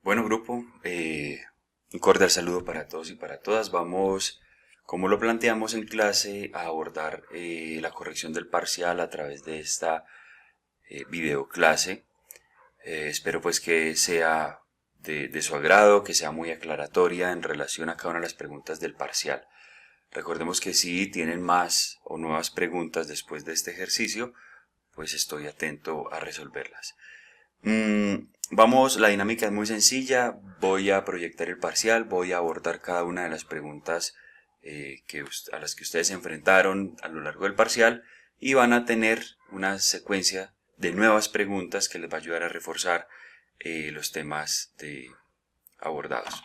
Bueno, grupo, un cordial saludo para todos y para todas. Vamos, como lo planteamos en clase, a abordar la corrección del parcial a través de esta videoclase. Espero pues que sea de su agrado, que sea muy aclaratoria en relación a cada una de las preguntas del parcial. Recordemos que si tienen más o nuevas preguntas después de este ejercicio, pues estoy atento a resolverlas. La dinámica es muy sencilla. Voy a proyectar el parcial, voy a abordar cada una de las preguntas a las que ustedes se enfrentaron a lo largo del parcial y van a tener una secuencia de nuevas preguntas que les va a ayudar a reforzar los temas abordados.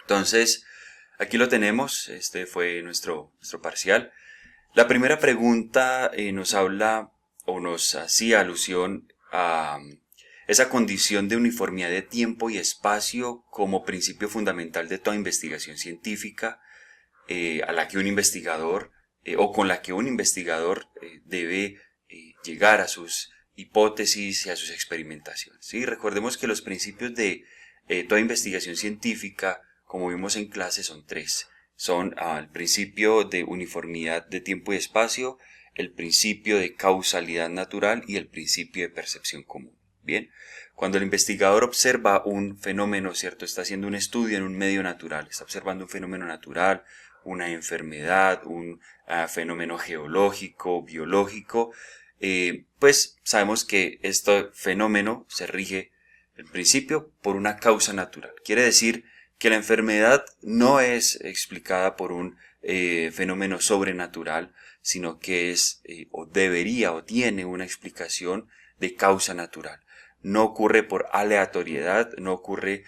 Entonces, aquí lo tenemos. Este fue nuestro parcial. La primera pregunta nos habla o nos hacía alusión a esa condición de uniformidad de tiempo y espacio como principio fundamental de toda investigación científica, a la que un investigador o con la que un investigador debe llegar a sus hipótesis y a sus experimentaciones. ¿Sí? Recordemos que los principios de toda investigación científica, como vimos en clase, son tres. Son el principio de uniformidad de tiempo y espacio, el principio de causalidad natural y el principio de percepción común. Bien, cuando el investigador observa un fenómeno, ¿cierto? Está haciendo un estudio en un medio natural, está observando un fenómeno natural, una enfermedad, un fenómeno geológico, biológico, pues sabemos que este fenómeno se rige, en principio, por una causa natural. Quiere decir que la enfermedad no es explicada por un fenómeno sobrenatural, sino que es, o debería, o tiene una explicación de causa natural. No ocurre por aleatoriedad, no ocurre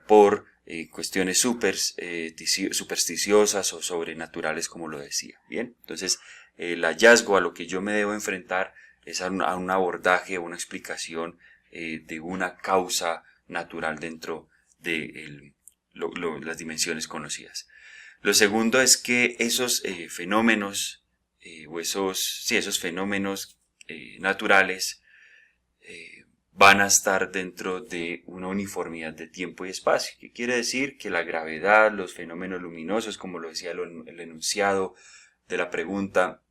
por cuestiones supersticiosas o sobrenaturales, como lo decía. Bien, entonces el hallazgo a lo que yo me debo enfrentar es a un abordaje, una explicación de una causa natural dentro de las dimensiones conocidas. Lo segundo es que esos fenómenos esos fenómenos naturales van a estar dentro de una uniformidad de tiempo y espacio. ¿Qué quiere decir? Que la gravedad, los fenómenos luminosos, como lo decía el enunciado de la pregunta,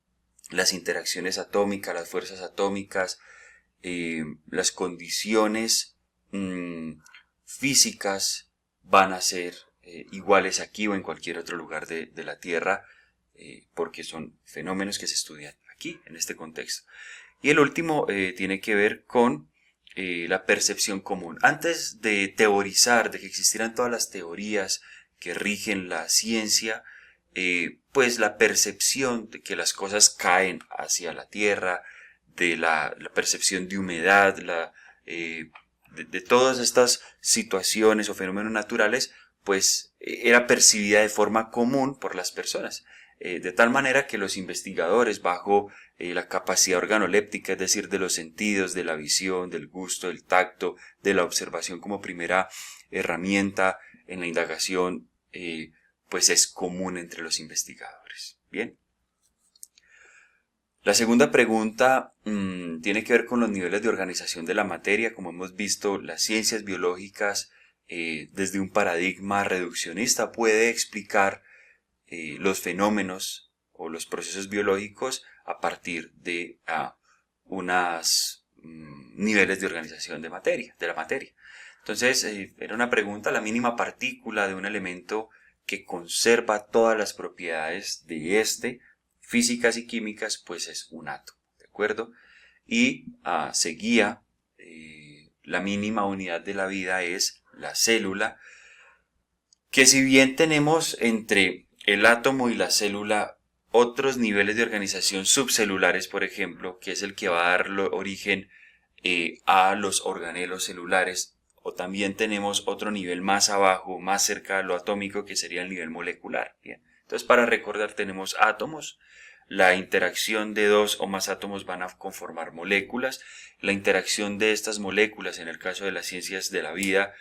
las interacciones atómicas, las fuerzas atómicas, las condiciones físicas van a ser iguales aquí o en cualquier otro lugar de la Tierra, porque son fenómenos que se estudian aquí, en este contexto. Y el último tiene que ver con la percepción común. Antes de teorizar, de que existieran todas las teorías que rigen la ciencia, pues la percepción de que las cosas caen hacia la tierra, de la percepción de humedad, de todas estas situaciones o fenómenos naturales, pues era percibida de forma común por las personas. De tal manera que los investigadores, bajo la capacidad organoléptica, es decir, de los sentidos, de la visión, del gusto, del tacto, de la observación como primera herramienta en la indagación, pues es común entre los investigadores. Bien. La segunda pregunta tiene que ver con los niveles de organización de la materia. Como hemos visto, las ciencias biológicas, desde un paradigma reduccionista, puede explicar los fenómenos o los procesos biológicos a partir de unos niveles de organización de la materia. Entonces, era una pregunta: la mínima partícula de un elemento que conserva todas las propiedades de físicas y químicas, pues es un átomo, ¿de acuerdo? Y seguía, la mínima unidad de la vida es la célula, que si bien tenemos entre el átomo y la célula otros niveles de organización subcelulares, por ejemplo, que es el que va a dar origen a los organelos celulares, o también tenemos otro nivel más abajo, más cerca de lo atómico, que sería el nivel molecular. Bien. Entonces, para recordar, tenemos átomos. La interacción de dos o más átomos van a conformar moléculas. La interacción de estas moléculas, en el caso de las ciencias de la vida,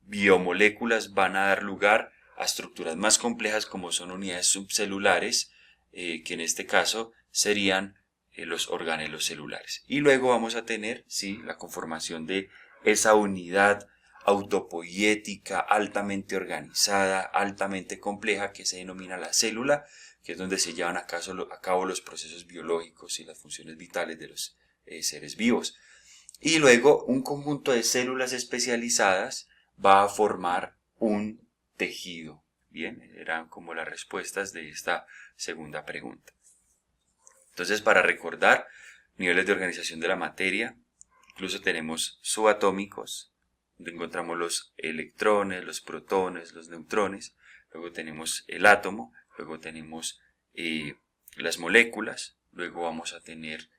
biomoléculas, van a dar lugar a estructuras más complejas, como son unidades subcelulares, que en este caso serían los organelos celulares. Y luego vamos a tener, sí, la conformación de esa unidad autopoiética, altamente organizada, altamente compleja, que se denomina la célula, que es donde se llevan a cabo los procesos biológicos y las funciones vitales de los seres vivos. Y luego un conjunto de células especializadas va a formar un tejido. Bien, eran como las respuestas de esta segunda pregunta. Entonces, para recordar niveles de organización de la materia, incluso tenemos subatómicos, donde encontramos los electrones, los protones, los neutrones. Luego tenemos el átomo, luego tenemos las moléculas, luego vamos a tener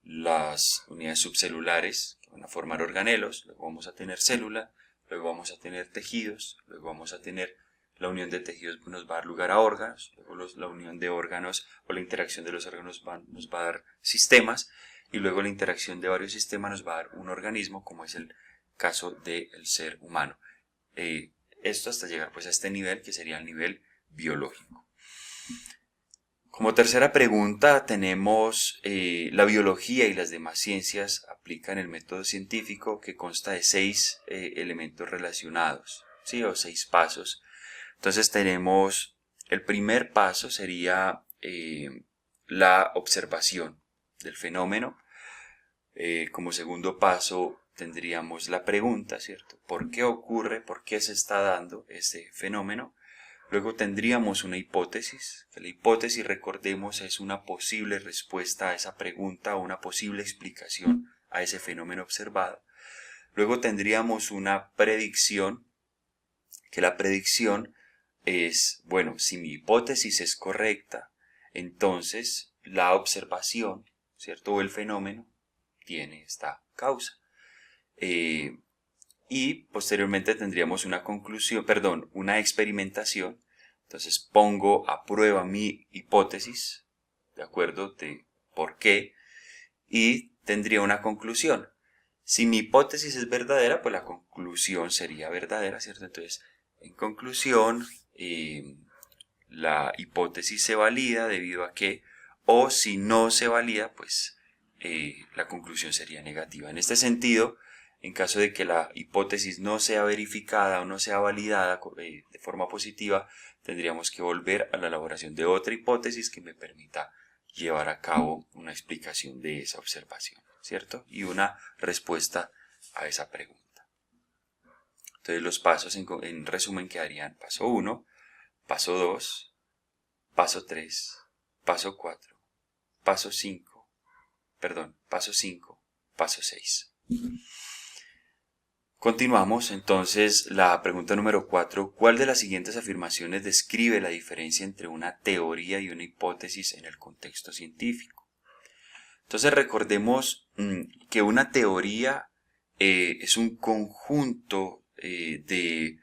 las unidades subcelulares que van a formar organelos, luego vamos a tener célula, luego vamos a tener tejidos, luego vamos a tener la unión de tejidos nos va a dar lugar a órganos, luego la unión de órganos o la interacción de los órganos nos va a dar sistemas, y luego la interacción de varios sistemas nos va a dar un organismo, como es el caso del ser humano. Esto hasta llegar pues a este nivel, que sería el nivel biológico. Como tercera pregunta tenemos la biología y las demás ciencias aplican el método científico, que consta de 6 elementos relacionados, ¿sí? O 6 pasos. Entonces tenemos, el primer paso sería la observación del fenómeno. Como segundo paso tendríamos la pregunta, ¿cierto? ¿Por qué ocurre? ¿Por qué se está dando ese fenómeno? Luego tendríamos una hipótesis, que la hipótesis, recordemos, es una posible respuesta a esa pregunta o una posible explicación a ese fenómeno observado. Luego tendríamos una predicción, que la predicción es, bueno, si mi hipótesis es correcta, entonces la observación, ¿cierto? O el fenómeno tiene esta causa. Y posteriormente tendríamos una conclusión, perdón, una experimentación. Entonces pongo a prueba mi hipótesis, ¿de acuerdo? De por qué, y tendría una conclusión. Si mi hipótesis es verdadera, pues la conclusión sería verdadera, ¿cierto? Entonces, en conclusión, la hipótesis se valida debido a que, o si no se valida, pues la conclusión sería negativa. En este sentido, en caso de que la hipótesis no sea verificada o no sea validada de forma positiva, tendríamos que volver a la elaboración de otra hipótesis que me permita llevar a cabo una explicación de esa observación, ¿cierto? Y una respuesta a esa pregunta. Entonces los pasos en resumen quedarían paso 1, paso 2, paso 3, paso 4, paso 5, paso 5, paso 6. Continuamos, entonces, la pregunta número 4. ¿Cuál de las siguientes afirmaciones describe la diferencia entre una teoría y una hipótesis en el contexto científico? Entonces, recordemos que una teoría es un conjunto de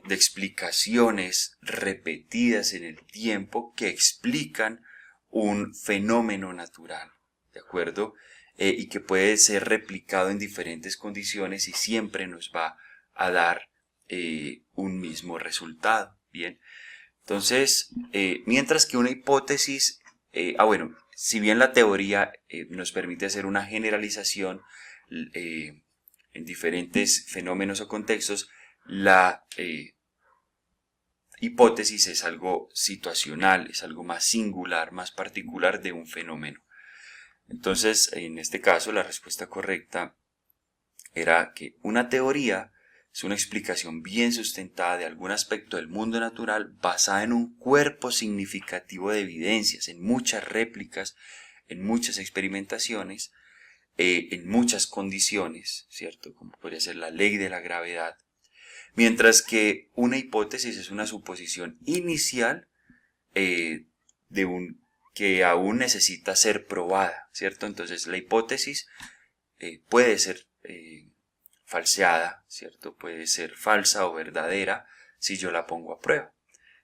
explicaciones repetidas en el tiempo que explican un fenómeno natural, ¿de acuerdo? Y que puede ser replicado en diferentes condiciones y siempre nos va a dar un mismo resultado. Bien, entonces, mientras que una hipótesis, si bien la teoría nos permite hacer una generalización en diferentes fenómenos o contextos, la hipótesis es algo situacional, es algo más singular, más particular de un fenómeno. Entonces, en este caso, la respuesta correcta era que una teoría es una explicación bien sustentada de algún aspecto del mundo natural basada en un cuerpo significativo de evidencias, en muchas réplicas, en muchas experimentaciones, en muchas condiciones, ¿cierto? Como podría ser la ley de la gravedad. Mientras que una hipótesis es una suposición inicial que aún necesita ser probada, ¿cierto? Entonces la hipótesis puede ser falseada, ¿cierto? Puede ser falsa o verdadera si yo la pongo a prueba.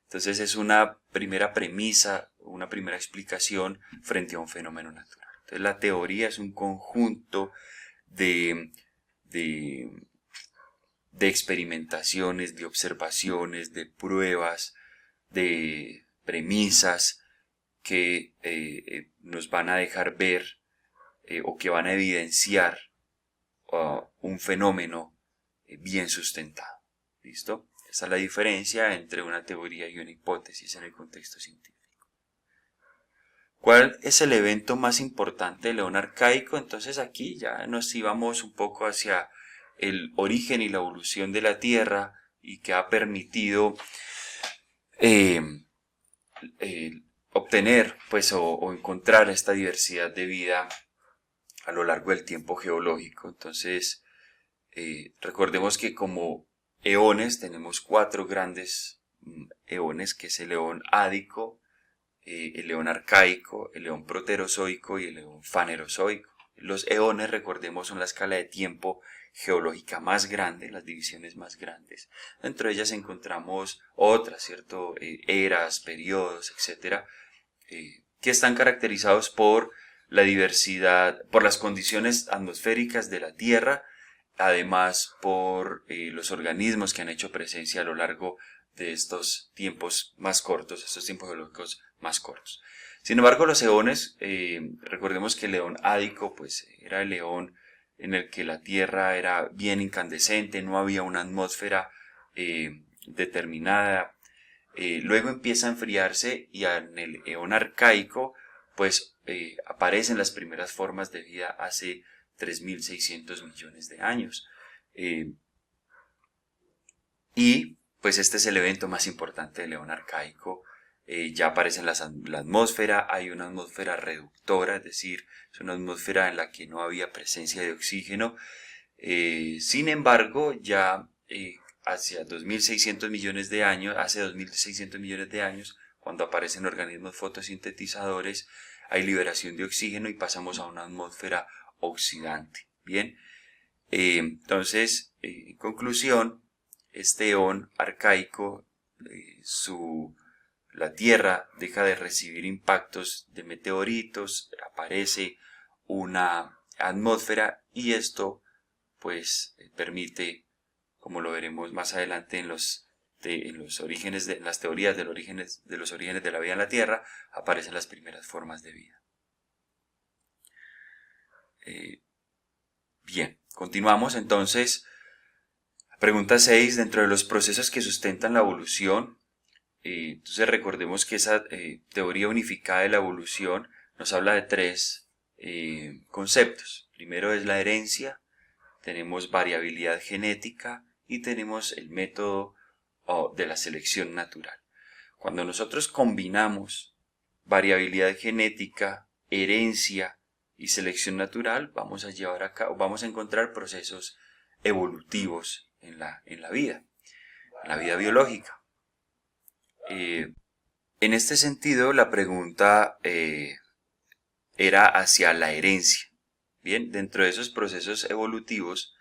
Entonces es una primera premisa, una primera explicación frente a un fenómeno natural. Entonces la teoría es un conjunto de experimentaciones, de observaciones, de pruebas, de premisas que nos van a dejar ver o que van a evidenciar un fenómeno bien sustentado. ¿Listo? Esa es la diferencia entre una teoría y una hipótesis en el contexto científico. ¿Cuál es el evento más importante del león arcaico? Entonces aquí ya nos íbamos un poco hacia el origen y la evolución de la Tierra y que ha permitido obtener pues, o encontrar esta diversidad de vida a lo largo del tiempo geológico. Entonces recordemos que como eones tenemos 4 grandes eones, que es el eón ádico, el león arcaico, el león proterozoico y el león fanerozoico. Los eones, recordemos, son la escala de tiempo geológica más grande, las divisiones más grandes. Dentro de ellas encontramos otras, ¿cierto? Eras, periodos, etcétera, que están caracterizados por la diversidad, por las condiciones atmosféricas de la Tierra, además por los organismos que han hecho presencia a lo largo de estos tiempos más cortos, estos tiempos geológicos más cortos. Sin embargo, los eones, recordemos que el león ádico pues, era el león en el que la Tierra era bien incandescente, no había una atmósfera determinada. Luego empieza a enfriarse y en el eón arcaico pues, aparecen las primeras formas de vida hace 3.600 millones de años. Y pues este es el evento más importante del león arcaico. Ya aparece en la atmósfera, hay una atmósfera reductora, es decir, es una atmósfera en la que no había presencia de oxígeno. Sin embargo, ya hacia 2.600 millones de años, hace 2.600 millones de años, cuando aparecen organismos fotosintetizadores, hay liberación de oxígeno y pasamos a una atmósfera oxidante. Bien, entonces, en conclusión, este eón arcaico, la Tierra deja de recibir impactos de meteoritos, aparece una atmósfera y esto pues permite, como lo veremos más adelante en las teorías de los orígenes de la vida en la Tierra, aparecen las primeras formas de vida. Bien, continuamos entonces. Pregunta 6. Dentro de los procesos que sustentan la evolución, entonces recordemos que esa teoría unificada de la evolución nos habla de 3 conceptos. Primero es la herencia, tenemos variabilidad genética y tenemos el método de la selección natural. Cuando nosotros combinamos variabilidad genética, herencia y selección natural, vamos a encontrar procesos evolutivos en la vida biológica. En este sentido, la pregunta era hacia la herencia. Bien, dentro de esos procesos evolutivos,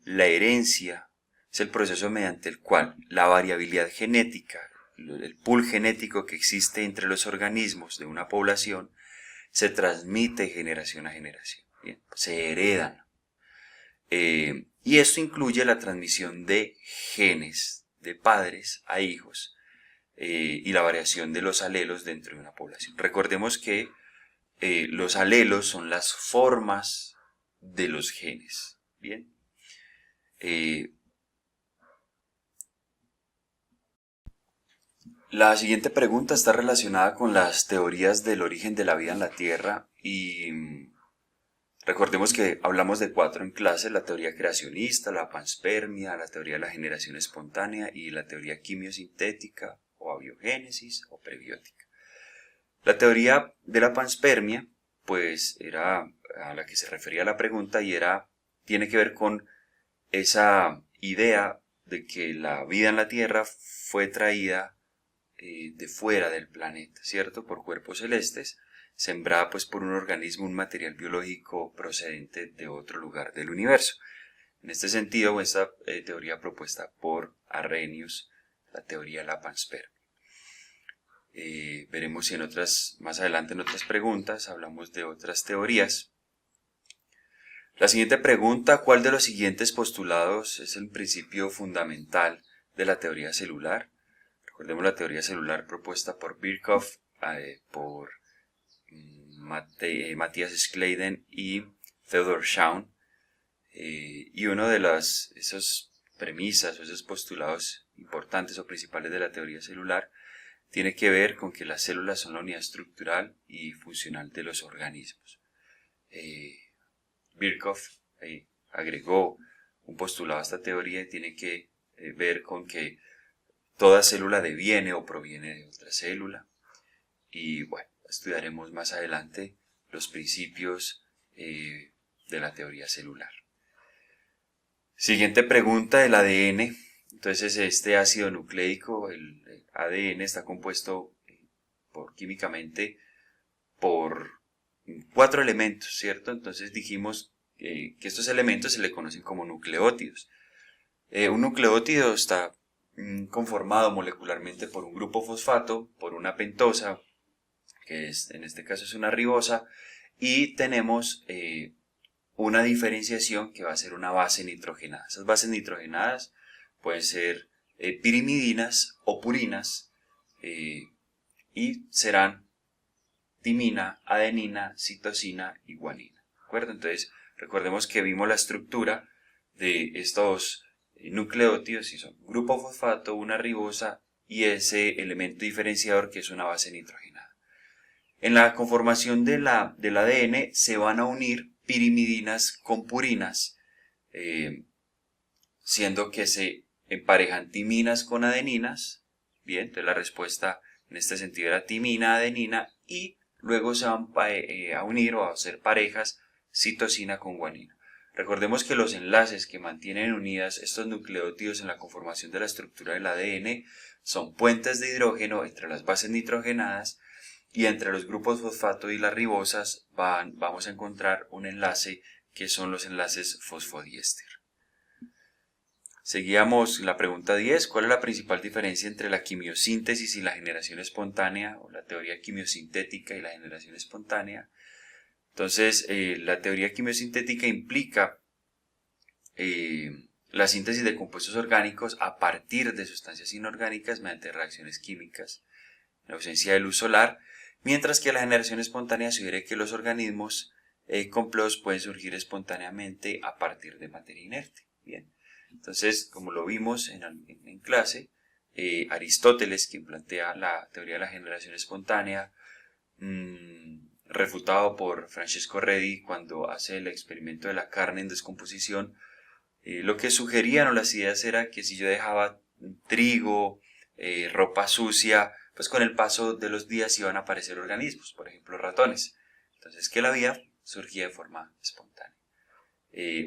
la herencia es el proceso mediante el cual la variabilidad genética, el pool genético que existe entre los organismos de una población, se transmite generación a generación. Bien, se heredan. Y esto incluye la transmisión de genes de padres a hijos y la variación de los alelos dentro de una población. Recordemos que los alelos son las formas de los genes. Bien. La siguiente pregunta está relacionada con las teorías del origen de la vida en la Tierra y recordemos que hablamos de 4 en clase: la teoría creacionista, la panspermia, la teoría de la generación espontánea y la teoría quimiosintética o abiogénesis o prebiótica. La teoría de la panspermia pues era a la que se refería la pregunta y tiene que ver con esa idea de que la vida en la Tierra fue traída de fuera del planeta, ¿cierto? Por cuerpos celestes, sembrada pues por un organismo, un material biológico procedente de otro lugar del universo. En este sentido, esta teoría propuesta por Arrhenius, la teoría de la panspermia. Veremos si más adelante en otras preguntas hablamos de otras teorías. La siguiente pregunta: ¿cuál de los siguientes postulados es el principio fundamental de la teoría celular? Recordemos la teoría celular propuesta por Birkhoff, por Matthias Schleiden y Theodor Schaun. Y uno de esas premisas o esos postulados importantes o principales de la teoría celular tiene que ver con que las células son la unidad estructural y funcional de los organismos. Birkhoff agregó un postulado a esta teoría y tiene que ver con que toda célula deviene o proviene de otra célula. Y bueno, estudiaremos más adelante los principios de la teoría celular. Siguiente pregunta, el ADN. Entonces este ácido nucleico, el ADN, está compuesto químicamente por 4 elementos, ¿cierto? Entonces dijimos que estos elementos se le conocen como nucleótidos. Un nucleótido está conformado molecularmente por un grupo fosfato, por una pentosa, que en este caso es una ribosa, y tenemos una diferenciación que va a ser una base nitrogenada. Esas bases nitrogenadas pueden ser pirimidinas o purinas y serán timina, adenina, citosina y guanina. ¿De acuerdo? Entonces, recordemos que vimos la estructura de estos nucleótidos y son un grupo fosfato, una ribosa y ese elemento diferenciador que es una base nitrogenada. En la conformación del ADN se van a unir pirimidinas con purinas, siendo que se emparejan timinas con adeninas. Bien, entonces la respuesta en este sentido era timina, adenina, y luego se van a unir o a hacer parejas citosina con guanina. Recordemos que los enlaces que mantienen unidas estos nucleótidos en la conformación de la estructura del ADN son puentes de hidrógeno entre las bases nitrogenadas, y entre los grupos fosfato y las ribosas vamos a encontrar un enlace que son los enlaces fosfodiéster. Seguíamos la pregunta 10. ¿Cuál es la principal diferencia entre la quimiosíntesis y la generación espontánea, o la teoría quimiosintética y la generación espontánea? Entonces, la teoría quimiosintética implica la síntesis de compuestos orgánicos a partir de sustancias inorgánicas mediante reacciones químicas en ausencia de luz solar, mientras que la generación espontánea sugiere que los organismos complejos pueden surgir espontáneamente a partir de materia inerte. Bien, entonces, como lo vimos en clase, Aristóteles, quien plantea la teoría de la generación espontánea, refutado por Francesco Redi cuando hace el experimento de la carne en descomposición, lo que sugerían o las ideas era que si yo dejaba trigo, ropa sucia, pues con el paso de los días iban a aparecer organismos, por ejemplo ratones. Entonces que la vida surgía de forma espontánea.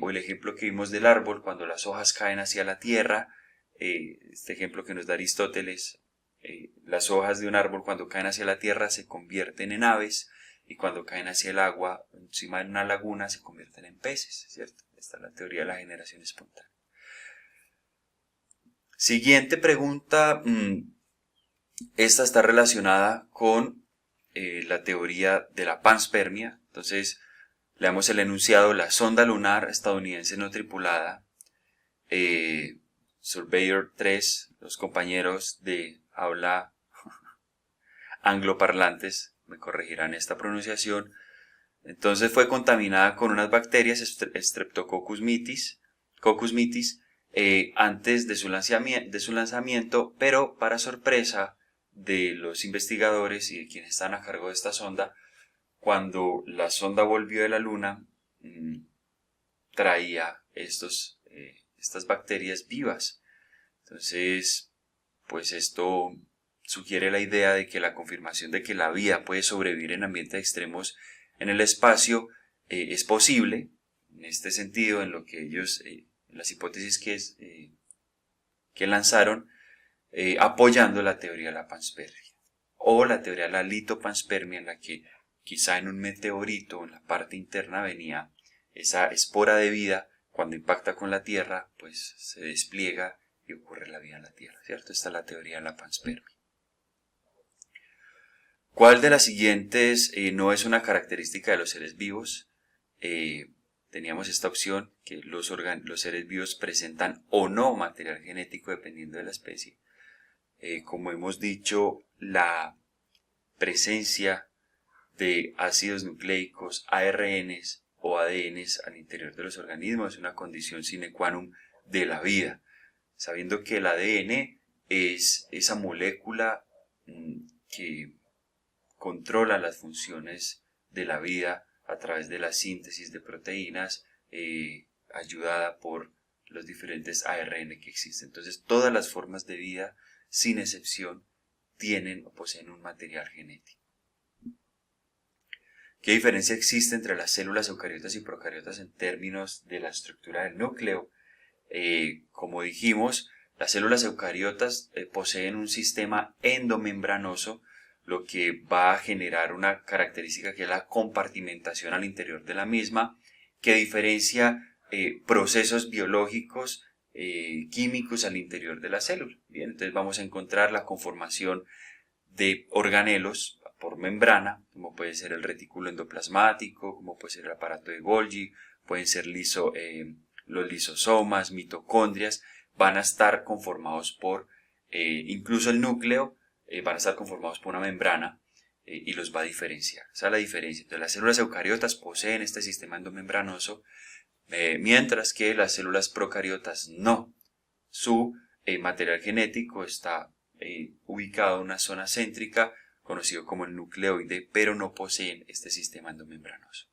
O el ejemplo que vimos del árbol, cuando las hojas caen hacia la tierra, este ejemplo que nos da Aristóteles, las hojas de un árbol cuando caen hacia la tierra se convierten en aves, y cuando caen hacia el agua, encima de una laguna, se convierten en peces, ¿cierto? Esta es la teoría de la generación espontánea. Siguiente pregunta. Esta está relacionada con la teoría de la panspermia. Entonces, leamos el enunciado: la sonda lunar estadounidense no tripulada, Surveyor 3, los compañeros de habla angloparlantes me corregirán esta pronunciación. Entonces fue contaminada con unas bacterias, Streptococcus mitis, antes de su lanzamiento, pero para sorpresa de los investigadores y de quienes están a cargo de esta sonda, cuando la sonda volvió de la Luna, traía estas bacterias vivas. Entonces, pues esto sugiere la idea de que la confirmación de que la vida puede sobrevivir en ambientes extremos en el espacio es posible. En este sentido, en lo que ellos, las hipótesis que lanzaron, apoyando la teoría de la panspermia o la teoría de la litopanspermia, en la que quizá en un meteorito en la parte interna venía esa espora de vida, cuando impacta con la Tierra pues se despliega y ocurre la vida en la Tierra, ¿cierto? Esta es la teoría de la panspermia. ¿Cuál de las siguientes no es una característica de los seres vivos? Teníamos esta opción, que los seres vivos presentan o no material genético dependiendo de la especie. Como hemos dicho, la presencia de ácidos nucleicos, ARNs o ADNs al interior de los organismos es una condición sine qua non de la vida, sabiendo que el ADN es esa molécula que controla las funciones de la vida a través de la síntesis de proteínas, ayudada por los diferentes ARN que existen. Entonces, todas las formas de vida, sin excepción, tienen o poseen un material genético. ¿Qué diferencia existe entre las células eucariotas y procariotas en términos de la estructura del núcleo? Como dijimos, las células eucariotas poseen un sistema endomembranoso, lo que va a generar una característica que es la compartimentación al interior de la misma, que diferencia procesos biológicos, químicos al interior de la célula. Bien, entonces vamos a encontrar la conformación de organelos por membrana, como puede ser el retículo endoplasmático, como puede ser el aparato de Golgi, pueden ser los lisosomas, mitocondrias, van a estar conformados por, incluso el núcleo, van a estar conformados por una membrana y los va a diferenciar. Esa es la diferencia. Entonces, las células eucariotas poseen este sistema endomembranoso, mientras que las células procariotas no. Su material genético está ubicado en una zona céntrica, conocido como el nucleoide, pero no poseen este sistema endomembranoso.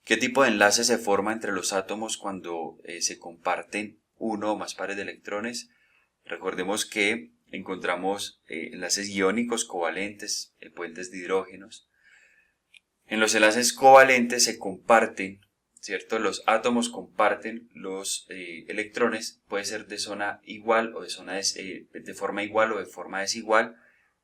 ¿Qué tipo de enlace se forma entre los átomos cuando se comparten uno o más pares de electrones? Recordemos que encontramos enlaces iónicos covalentes, puentes de hidrógenos. En los enlaces covalentes se comparten, ¿cierto? Los átomos comparten los electrones, puede ser de zona igual o de forma igual o de forma desigual,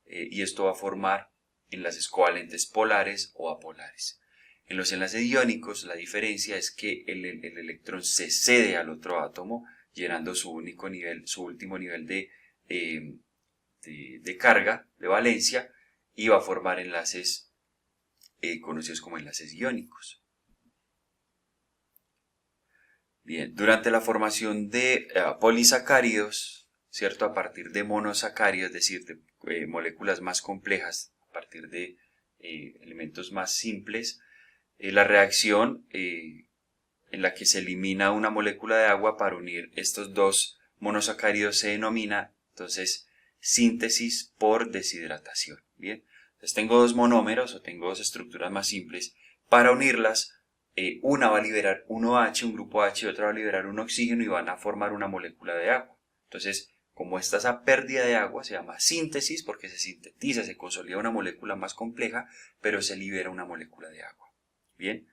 y esto va a formar enlaces covalentes polares o apolares. En los enlaces iónicos la diferencia es que el electrón se cede al otro átomo, llenando su último nivel de carga, de valencia, y va a formar enlaces conocidos como enlaces iónicos. Bien, durante la formación de polisacáridos, ¿cierto? A partir de monosacáridos, es decir, de moléculas más complejas, a partir de elementos más simples, la reacción en la que se elimina una molécula de agua para unir estos dos monosacáridos se denomina, entonces, síntesis por deshidratación. Bien, entonces tengo dos monómeros o tengo dos estructuras más simples. Para unirlas, una va a liberar un OH, un grupo H, y otra va a liberar un oxígeno y van a formar una molécula de agua. Entonces, como esta es a pérdida de agua, se llama síntesis porque se sintetiza, se consolida una molécula más compleja, pero se libera una molécula de agua. Bien,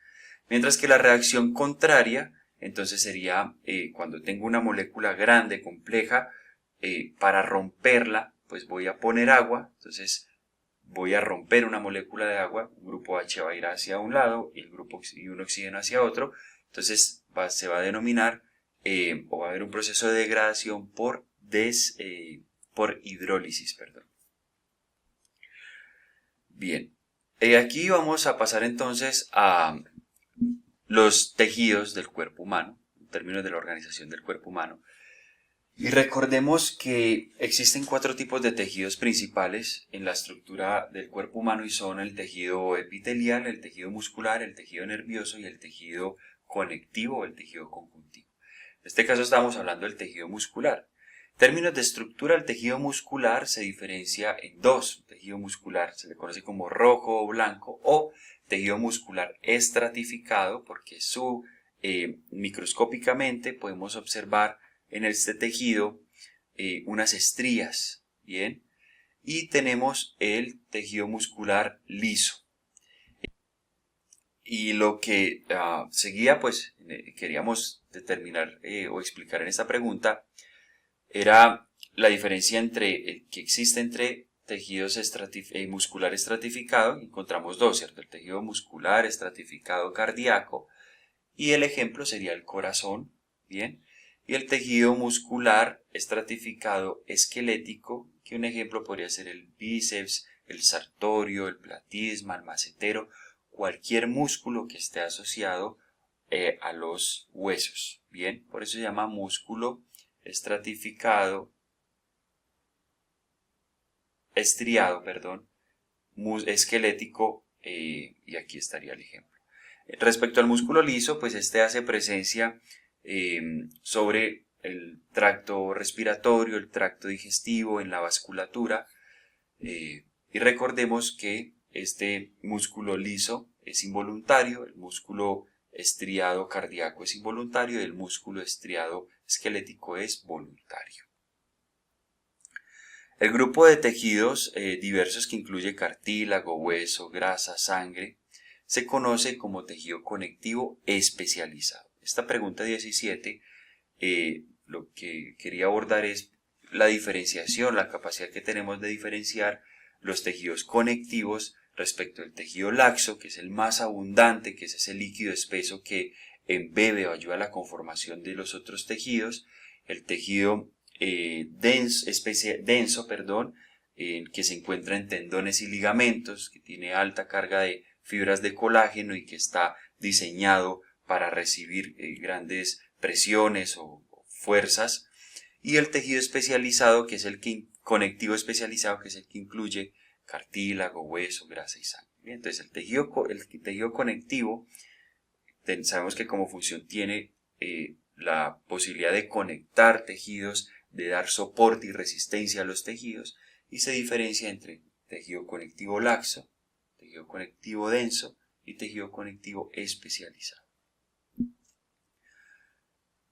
mientras que la reacción contraria, entonces sería cuando tengo una molécula grande, compleja, para romperla, pues voy a poner agua, entonces voy a romper una molécula de agua, un grupo H va a ir hacia un lado y un oxígeno hacia otro, entonces se va a denominar o va a haber un proceso de degradación por hidrólisis, perdón. Bien, aquí vamos a pasar entonces a los tejidos del cuerpo humano, en términos de la organización del cuerpo humano. Y recordemos que existen 4 tipos de tejidos principales en la estructura del cuerpo humano y son el tejido epitelial, el tejido muscular, el tejido nervioso y el tejido conectivo o el tejido conjuntivo. En este caso estamos hablando del tejido muscular. En términos de estructura, el tejido muscular se diferencia en dos. El tejido muscular se le conoce como rojo o blanco o tejido muscular estratificado porque microscópicamente podemos observar en este tejido unas estrías, ¿bien? Y tenemos el tejido muscular liso. Y lo que seguía, pues, queríamos determinar o explicar en esta pregunta, era la diferencia que existe entre tejidos muscular estratificado, encontramos dos, ¿cierto? El tejido muscular estratificado cardíaco, y el ejemplo sería el corazón, ¿bien? Y el tejido muscular estratificado esquelético, que un ejemplo podría ser el bíceps, el sartorio, el platisma, el macetero, cualquier músculo que esté asociado a los huesos, ¿bien? Por eso se llama músculo estratificado, esquelético, y aquí estaría el ejemplo. Respecto al músculo liso, pues este hace presencia sobre el tracto respiratorio, el tracto digestivo, en la vasculatura, y recordemos que este músculo liso es involuntario, el músculo estriado cardíaco es involuntario y el músculo estriado esquelético es voluntario. El grupo de tejidos diversos que incluye cartílago, hueso, grasa, sangre, se conoce como tejido conectivo especializado. Esta pregunta 17, lo que quería abordar es la diferenciación, la capacidad que tenemos de diferenciar los tejidos conectivos respecto al tejido laxo, que es el más abundante, que es ese líquido espeso que embebe o ayuda a la conformación de los otros tejidos, el tejido denso, que se encuentra en tendones y ligamentos, que tiene alta carga de fibras de colágeno y que está diseñado para recibir grandes presiones o fuerzas, y el tejido especializado, que es conectivo especializado, que es el que incluye cartílago, hueso, grasa y sangre. Bien, entonces el tejido conectivo, sabemos que como función tiene la posibilidad de conectar tejidos, de dar soporte y resistencia a los tejidos, y se diferencia entre tejido conectivo laxo, tejido conectivo denso y tejido conectivo especializado.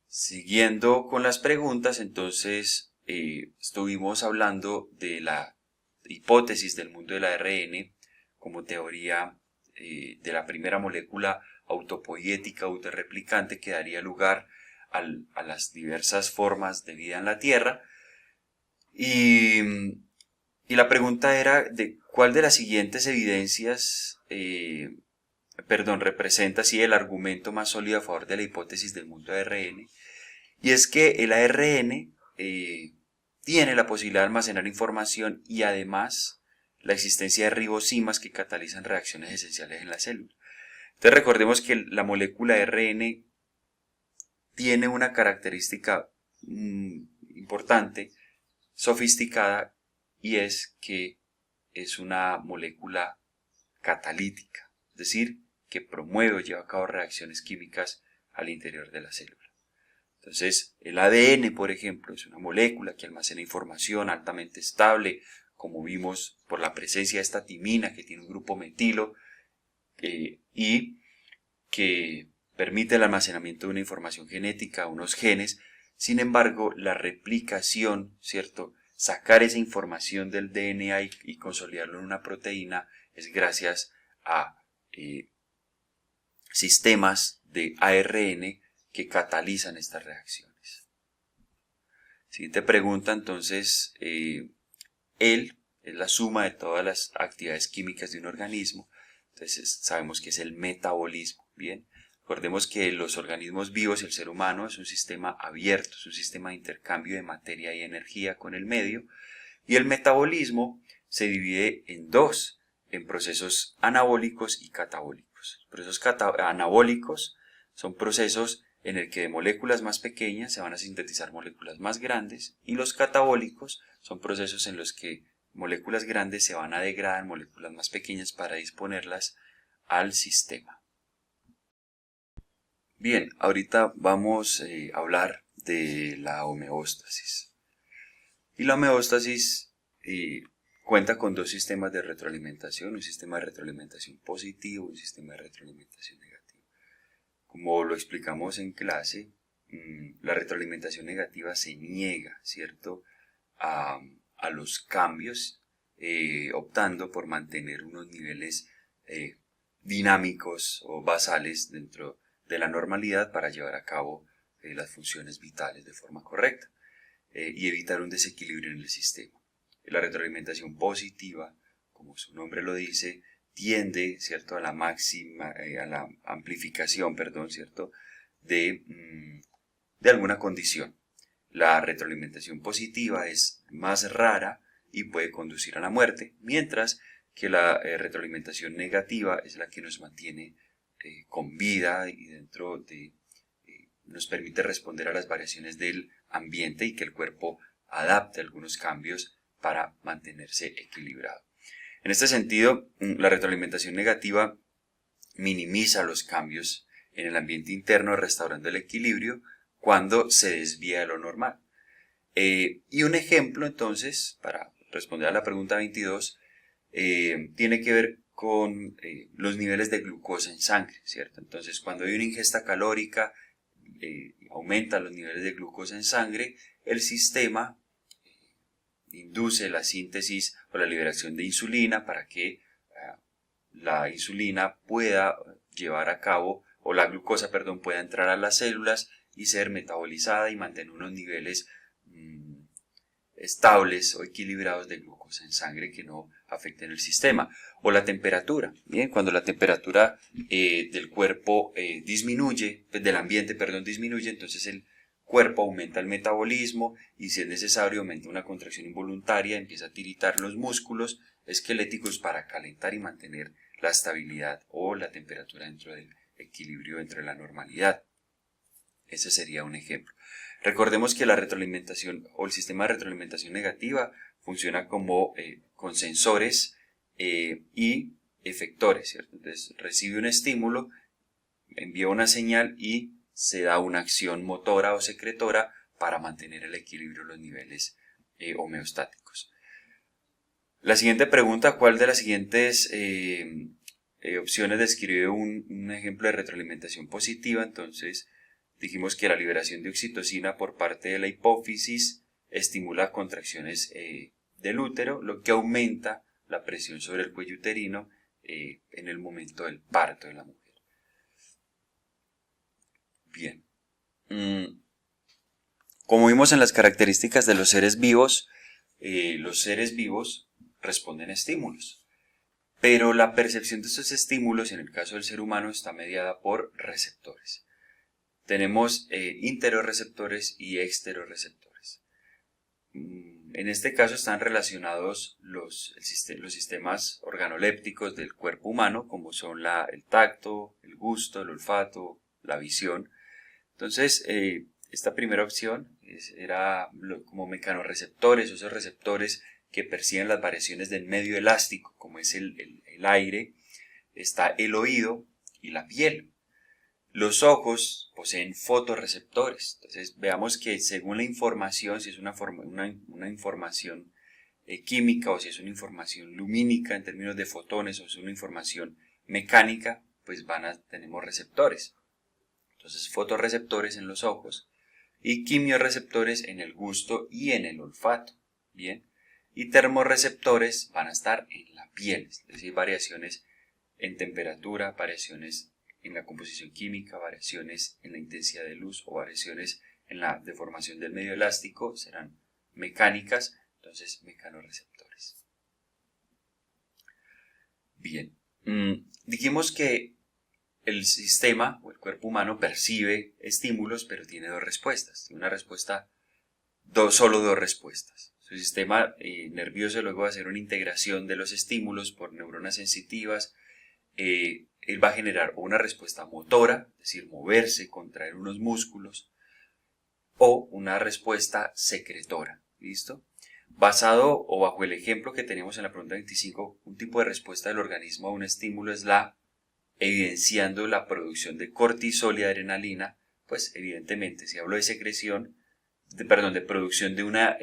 Siguiendo con las preguntas, entonces estuvimos hablando de la hipótesis del mundo del ARN como teoría de la primera molécula autopoiética, autorreplicante, que daría lugar a las diversas formas de vida en la Tierra. Y la pregunta era de cuál de las siguientes evidencias representa así el argumento más sólido a favor de la hipótesis del mundo de ARN. Y es que el ARN tiene la posibilidad de almacenar información y además la existencia de ribosimas que catalizan reacciones esenciales en la célula. Entonces recordemos que la molécula ARN tiene una característica importante, sofisticada, y es que es una molécula catalítica, es decir, que promueve o lleva a cabo reacciones químicas al interior de la célula. Entonces, el ADN, por ejemplo, es una molécula que almacena información altamente estable, como vimos por la presencia de esta timina que tiene un grupo metilo y que permite el almacenamiento de una información genética, unos genes. Sin embargo, la replicación, ¿cierto? Sacar esa información del DNA y consolidarlo en una proteína es gracias a sistemas de ARN que catalizan estas reacciones. Siguiente pregunta, entonces, él es la suma de todas las actividades químicas de un organismo, entonces sabemos que es el metabolismo, ¿bien? Recordemos que los organismos vivos y el ser humano es un sistema abierto, es un sistema de intercambio de materia y energía con el medio, y el metabolismo se divide en dos, en procesos anabólicos y catabólicos. Los procesos anabólicos son procesos en el que de moléculas más pequeñas se van a sintetizar moléculas más grandes, y los catabólicos son procesos en los que moléculas grandes se van a degradar en moléculas más pequeñas para disponerlas al sistema. Bien, ahorita vamos a hablar de la homeostasis. Y la homeostasis cuenta con dos sistemas de retroalimentación, un sistema de retroalimentación positivo y un sistema de retroalimentación negativo. Como lo explicamos en clase, la retroalimentación negativa se niega, ¿cierto?, a los cambios, optando por mantener unos niveles dinámicos o basales dentro de la normalidad para llevar a cabo las funciones vitales de forma correcta y evitar un desequilibrio en el sistema. La retroalimentación positiva, como su nombre lo dice, tiende, ¿cierto?, a la amplificación, ¿cierto?, de alguna condición. La retroalimentación positiva es más rara y puede conducir a la muerte, mientras que la retroalimentación negativa es la que nos mantiene con vida y nos permite responder a las variaciones del ambiente y que el cuerpo adapte algunos cambios para mantenerse equilibrado. En este sentido, la retroalimentación negativa minimiza los cambios en el ambiente interno, restaurando el equilibrio cuando se desvía de lo normal. Y un ejemplo, entonces, para responder a la pregunta 22, tiene que ver con los niveles de glucosa en sangre, ¿cierto? Entonces, cuando hay una ingesta calórica, aumentan los niveles de glucosa en sangre, el sistema induce la síntesis o la liberación de insulina para que la insulina pueda llevar a cabo, o la glucosa, perdón, pueda entrar a las células y ser metabolizada y mantener unos niveles estables o equilibrados de glucosa en sangre que no afecten el sistema. O la temperatura, bien, cuando la temperatura del cuerpo disminuye, del ambiente, perdón, disminuye, entonces el cuerpo aumenta el metabolismo y si es necesario aumenta una contracción involuntaria, empieza a tiritar los músculos esqueléticos para calentar y mantener la estabilidad o la temperatura dentro del equilibrio, dentro de la normalidad. Ese sería un ejemplo. Recordemos que la retroalimentación o el sistema de retroalimentación negativa funciona como con sensores y efectores, ¿cierto? Entonces recibe un estímulo, envía una señal y se da una acción motora o secretora para mantener el equilibrio de los niveles homeostáticos. La siguiente pregunta, ¿cuál de las siguientes opciones describe un ejemplo de retroalimentación positiva? Entonces, dijimos que la liberación de oxitocina por parte de la hipófisis estimula contracciones del útero, lo que aumenta la presión sobre el cuello uterino en el momento del parto de la mujer. Bien. Como vimos en las características de los seres vivos responden a estímulos. Pero la percepción de estos estímulos, en el caso del ser humano, está mediada por receptores. Tenemos interoreceptores y exteroreceptores. En este caso están relacionados los sistemas organolépticos del cuerpo humano, como son el tacto, el gusto, el olfato, la visión. Entonces, esta primera opción era como mecanorreceptores, o esos receptores que perciben las variaciones del medio elástico, como es el aire. Está el oído y la piel. Los ojos poseen fotorreceptores. Entonces veamos que según la información, si es una información química o si es una información lumínica en términos de fotones o es una información mecánica, pues tenemos receptores. Entonces fotorreceptores en los ojos y quimiorreceptores en el gusto y en el olfato. Bien. Y termorreceptores van a estar en la piel, es decir, variaciones en temperatura, variaciones en la composición química, variaciones en la intensidad de luz o variaciones en la deformación del medio elástico serán mecánicas, entonces mecanorreceptores. Bien, dijimos que el sistema o el cuerpo humano percibe estímulos, pero tiene dos respuestas. Tiene una respuesta, solo dos respuestas. Su sistema nervioso luego va a hacer una integración de los estímulos por neuronas sensitivas. Él va a generar una respuesta motora, es decir, moverse, contraer unos músculos, o una respuesta secretora. ¿Listo? Basado o bajo el ejemplo que tenemos en la pregunta 25, un tipo de respuesta del organismo a un estímulo es evidenciando la producción de cortisol y adrenalina. Pues evidentemente, si hablo de secreción, de producción de una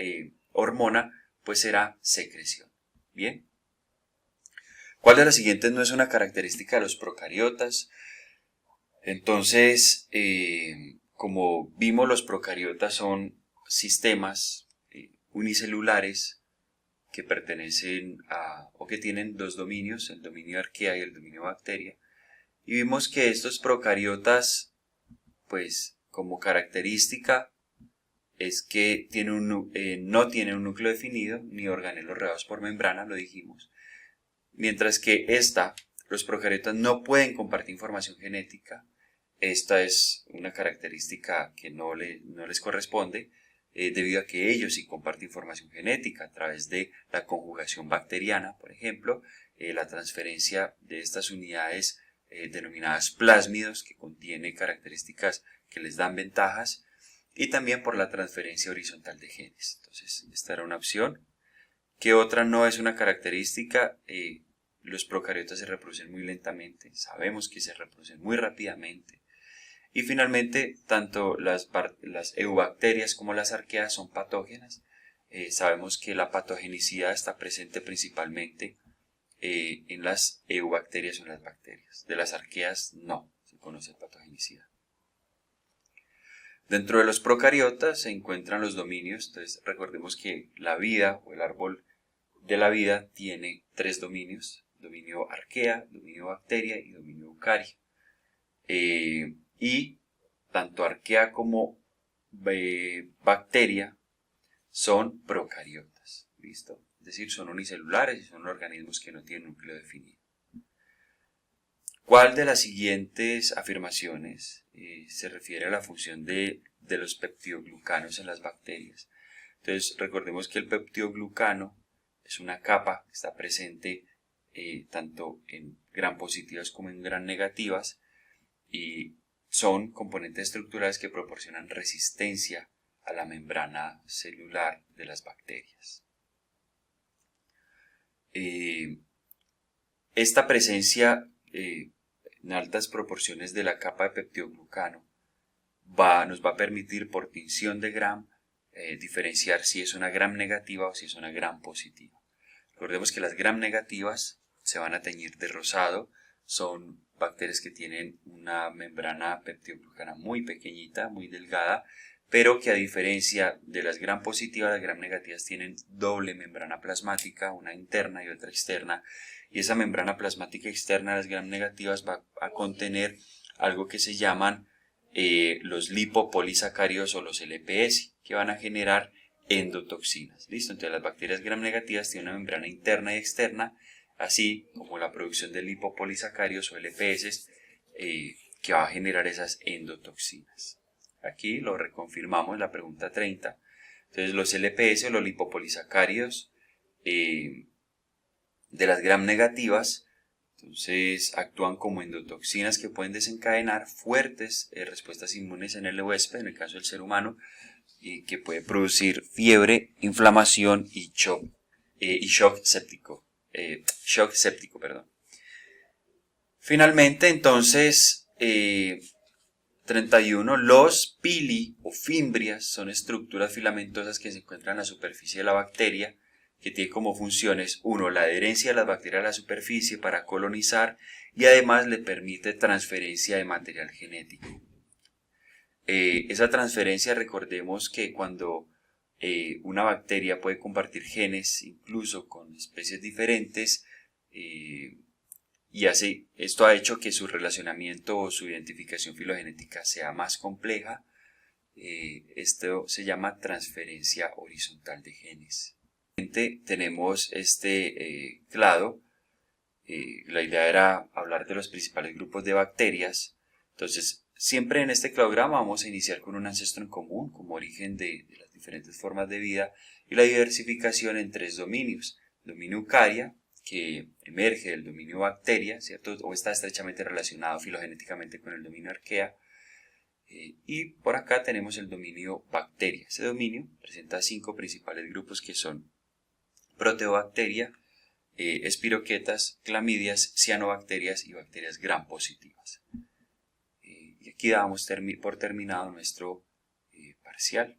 hormona, pues será secreción. Bien. ¿Cuál de las siguientes no es una característica de los procariotas? Entonces, como vimos, los procariotas son sistemas unicelulares que pertenecen o que tienen dos dominios, el dominio arquea y el dominio bacteria. Y vimos que estos procariotas, pues como característica, es que no tienen un núcleo definido ni organelos rodeados por membrana, lo dijimos. Mientras que los procariotas no pueden compartir información genética. Esta es una característica que no les corresponde, debido a que ellos sí comparten información genética a través de la conjugación bacteriana, por ejemplo, la transferencia de estas unidades denominadas plásmidos, que contiene características que les dan ventajas, y también por la transferencia horizontal de genes. Entonces, esta era una opción. ¿Qué otra no es una característica? Los procariotas se reproducen muy lentamente, sabemos que se reproducen muy rápidamente. Y finalmente, tanto las eubacterias como las arqueas son patógenas. Sabemos que la patogenicidad está presente principalmente en las eubacterias o en las bacterias. De las arqueas no se conoce patogenicidad. Dentro de los procariotas se encuentran los dominios. Entonces recordemos que la vida o el árbol de la vida tiene 3 dominios: dominio arquea, dominio bacteria y dominio eucaria. Y tanto arquea como bacteria son procariotas, ¿listo? Es decir, son unicelulares y son organismos que no tienen núcleo definido. ¿Cuál de las siguientes afirmaciones se refiere a la función de los peptidoglucanos en las bacterias? Entonces, recordemos que el peptidoglucano es una capa que está presente tanto en gram positivas como en gram negativas, y son componentes estructurales que proporcionan resistencia a la membrana celular de las bacterias. Esta presencia en altas proporciones de la capa de peptidoglucano nos va a permitir por tinción de gram diferenciar si es una gram negativa o si es una gram positiva. Recordemos que las gram negativas se van a teñir de rosado, son bacterias que tienen una membrana peptidoglucana muy pequeñita, muy delgada, pero que a diferencia de las gram positivas, las gram negativas tienen doble membrana plasmática, una interna y otra externa, y esa membrana plasmática externa de las gram negativas va a contener algo que se llaman los lipopolisacáridos o los LPS, que van a generar endotoxinas. ¿Listo? Entonces las bacterias gram negativas tienen una membrana interna y externa, así como la producción de lipopolisacáridos o LPS que va a generar esas endotoxinas. Aquí lo reconfirmamos en la pregunta 30. Entonces los LPS o los lipopolisacáridos de las gram negativas, entonces actúan como endotoxinas que pueden desencadenar fuertes respuestas inmunes en el huésped, en el caso del ser humano, que puede producir fiebre, inflamación y shock séptico. Finalmente, entonces, 31. Los pili o fimbrias son estructuras filamentosas que se encuentran en la superficie de la bacteria, que tiene como funciones: 1. La adherencia de las bacterias a la superficie para colonizar, y además le permite transferencia de material genético. Esa transferencia, recordemos que cuando una bacteria puede compartir genes incluso con especies diferentes, y esto ha hecho que su relacionamiento o su identificación filogenética sea más compleja. Esto se llama transferencia horizontal de genes. Tenemos este clado. La idea era hablar de los principales grupos de bacterias. Entonces, siempre en este cladograma vamos a iniciar con un ancestro en común como origen de las diferentes formas de vida, y la diversificación en 3 dominios: dominio eucaria, que emerge del dominio bacteria, ¿cierto? O está estrechamente relacionado filogenéticamente con el dominio arquea. Y por acá tenemos el dominio bacteria. Ese dominio presenta 5 principales grupos, que son proteobacteria, espiroquetas, clamidias, cianobacterias y bacterias gram positivas. Y aquí damos por terminado nuestro parcial.